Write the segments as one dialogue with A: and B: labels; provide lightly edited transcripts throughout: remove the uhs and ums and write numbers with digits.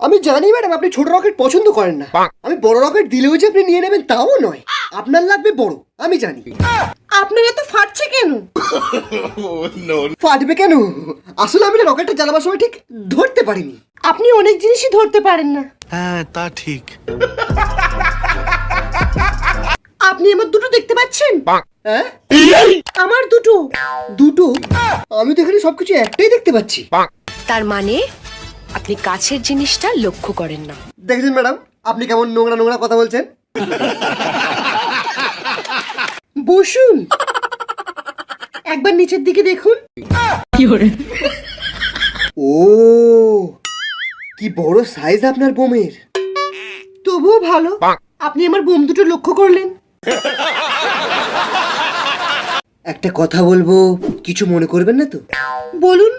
A: আমি জানি ম্যাডাম আপনি ছোট রকেট পছন্দ করেন না। আমি বড় রকেট দিলেও যে আপনি নিয়ে নেবেন তাও নয়, আপনার লাগবে বড়, আমি জানি।
B: আপনার এত ফাটছে কেন?
A: ফাটবে কেন? আসলে আমি না রকেটটা জ্বালাবার সময় ঠিক ধরতে পারিনি।
B: আপনি অনেক জিনিসই ধরতে পারেন না।
C: হ্যাঁ তা ঠিক।
B: আপনি আমার দুটো দেখতে পাচ্ছেন?
A: হ্যাঁ
B: আমার দুটো।
A: দুটো? আমি তো এখানে সবকিছু একটাই দেখতে পাচ্ছি।
D: তার মানে আপনি কাছের জিনিসটা লক্ষ্য করেন না।
A: দেখছেন ম্যাডাম আপনি কেমন নোংরা নোংরা কথা বলছেন।
B: বসুন, একবার নিচের দিকে দেখুন।
A: ও কি বড় সাইজ আপনার বোমের।
B: তবুও ভালো আপনি আমার বোম দুটো লক্ষ্য করলেন।
A: একটা কথা বলবো, কিছু মনে করবেন না তো?
B: বলুন।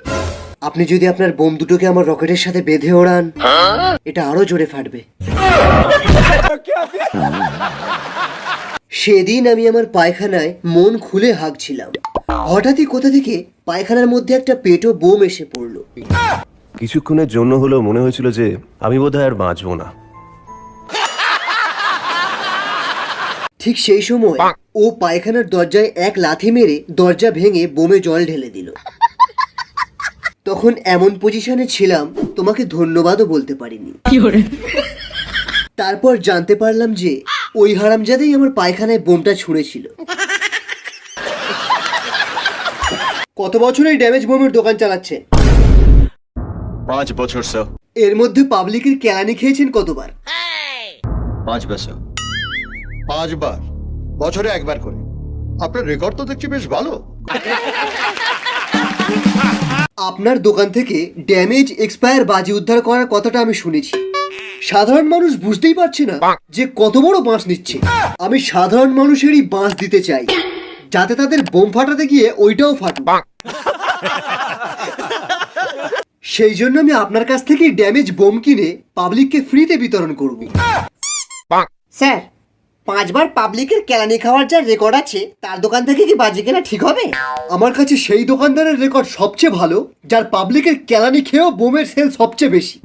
A: আপনি যদি আপনার বোম দুটোকে আমার রকেটের সাথে বেঁধে ওড়ান, এটা আরো জোরে ফাটবে। সেদিন আমি আমার পায়খানায় মন খুলে হাঁকছিলাম, হঠাৎই কোথা থেকে পায়খানার মধ্যে একটা পেটো বোম এসে পড়লো।
E: কিছুক্ষণের জন্য হলেও মনে হয়েছিল যে আমি বোধহয় আর বাঁচবো না।
A: ঠিক সেই সময় ও পায়খানার দরজায় এক লাথি মেরে দরজা ভেঙে বোমে জল ঢেলে দিল। তখন এমন পজিশনে ছিলাম তোমাকে ধন্যবাদও বলতে পারিনি। তারপর জানতে পারলাম যে ওই হারামজাদাই আমার পায়খানায় বোমটা ছুঁড়েছিল। কত বছর এই ড্যামেজ বোমের দোকান চালাচ্ছে?
F: 5 বছর স্যার।
A: এর মধ্যে পাবলিকের কেলানি খেয়েছেন কতবার?
F: 5 বছর।
G: 5 বার, বছরে একবার করে। আপনার রেকর্ড তো দেখছি বেশ ভালো।
A: আপনার দোকান থেকে ড্যামেজ এক্সপায়ার বাজি উদ্ধার করার কথাটা আমি শুনেছি। সাধারণ মানুষ বুঝতেই পারছে না যে কত বড় বাঁশ নিচ্ছে। আমি সাধারণ মানুষেরই বাঁশ দিতে চাই, যাতে তাদের বোম ফাটাতে গিয়ে ওইটাও ফাটুক। সেই জন্য আমি আপনার কাছ থেকে ড্যামেজ বোম কিনে পাবলিককে ফ্রিতে বিতরণ করব।
B: স্যার, 5 বার পাবলিকের কেলানি খাওয়ার যা রেকর্ড আছে তার দোকান থেকে কি বাজি কেনা ঠিক হবে?
A: আমার কাছে সেই দোকানদারের রেকর্ড সবচেয়ে ভালো যার পাবলিকের কেলানি খেয়েও বোমের সেল সবচেয়ে বেশি।